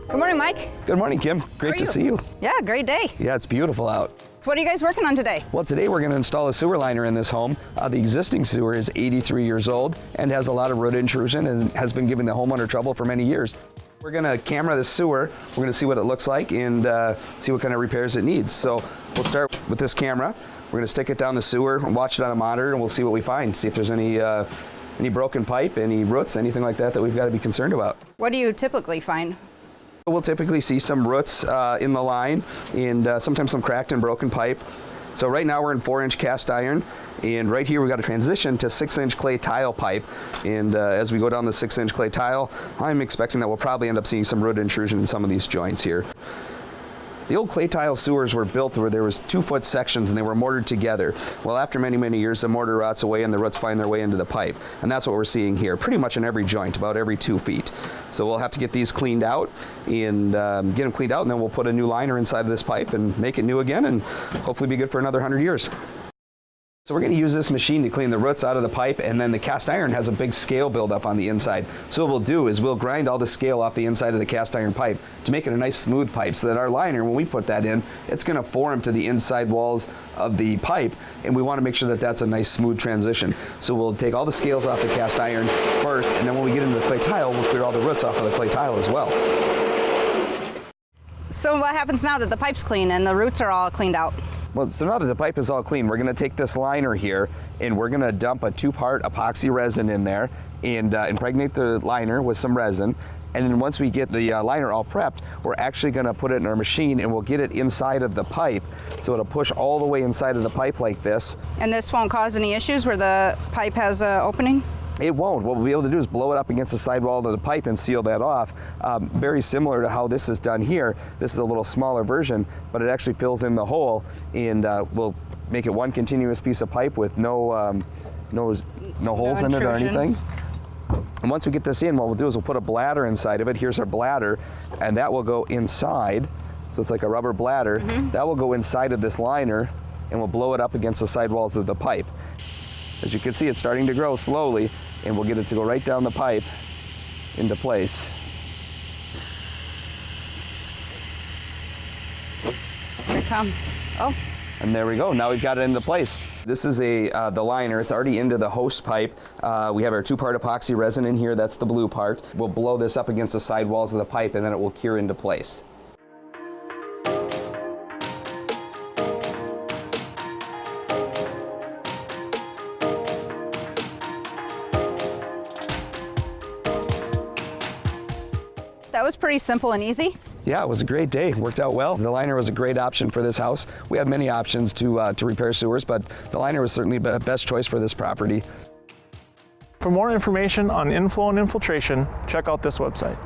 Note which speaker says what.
Speaker 1: Good morning, Mike.
Speaker 2: Good morning, Kim. Great to see you.
Speaker 1: Yeah, great day.
Speaker 2: Yeah, it's beautiful out.
Speaker 1: So what are you guys working on today?
Speaker 2: Well, today we're going to install a sewer liner in this home. The existing sewer is 83 years old and has a lot of root intrusion and has been giving the homeowner trouble for many years. We're going to camera the sewer. We're going to see what it looks like and see what kind of repairs it needs. So we'll start with this camera. We're going to stick it down the sewer and watch it on a monitor, and we'll see what we find. See if there's any broken pipe, any roots, anything like that we've got to be concerned about.
Speaker 1: What do you typically find?
Speaker 2: We'll typically see some roots in the line and sometimes some cracked and broken pipe. So right now we're in 4-inch cast iron, and right here we've got to transition to 6-inch clay tile pipe. And as we go down the 6-inch clay tile, I'm expecting that we'll probably end up seeing some root intrusion in some of these joints here. The old clay tile sewers were built where there was 2-foot sections and they were mortared together. Well, after many, many years, the mortar rots away and the roots find their way into the pipe. And that's what we're seeing here, pretty much in every joint, about every 2 feet. So we'll have to get these cleaned out and get them cleaned out, and then we'll put a new liner inside of this pipe and make it new again and hopefully be good for another 100 years. So we're going to use this machine to clean the roots out of the pipe, and then the cast iron has a big scale buildup on the inside. So what we'll do is we'll grind all the scale off the inside of the cast iron pipe to make it a nice smooth pipe, so that our liner, when we put that in, it's going to form to the inside walls of the pipe, and we want to make sure that that's a nice smooth transition. So we'll take all the scales off the cast iron first, and then when we get into the clay tile, we'll clear all the roots off of the clay tile as well.
Speaker 1: So what happens now that the pipe's clean and the roots are all cleaned out?
Speaker 2: Well, so now that the pipe is all clean, we're going to take this liner here and we're going to dump a 2-part epoxy resin in there and impregnate the liner with some resin. And then once we get the liner all prepped, we're actually going to put it in our machine and we'll get it inside of the pipe. So it'll push all the way inside of the pipe like this.
Speaker 1: And this won't cause any issues where the pipe has an opening?
Speaker 2: It won't. What we'll be able to do is blow it up against the sidewall of the pipe and seal that off. Very similar to how this is done here. This is a little smaller version, but it actually fills in the hole and we'll make it one continuous piece of pipe with no holes in it or anything. And once we get this in, what we'll do is we'll put a bladder inside of it. Here's our bladder, and that will go inside. So it's like a rubber bladder. That will go inside of this liner, and we'll blow it up against the sidewalls of the pipe. As you can see, it's starting to grow slowly, and we'll get it to go right down the pipe into place.
Speaker 1: Here it comes. Oh.
Speaker 2: And there we go. Now we've got it into place. This is the liner. It's already into the host pipe. We have our 2-part epoxy resin in here. That's the blue part. We'll blow this up against the sidewalls of the pipe, and then it will cure into place.
Speaker 1: That was pretty simple and easy.
Speaker 2: Yeah, it was a great day. Worked out well. The liner was a great option for this house. We have many options to repair sewers, but the liner was certainly the best choice for this property.
Speaker 3: For more information on inflow and infiltration, check out this website.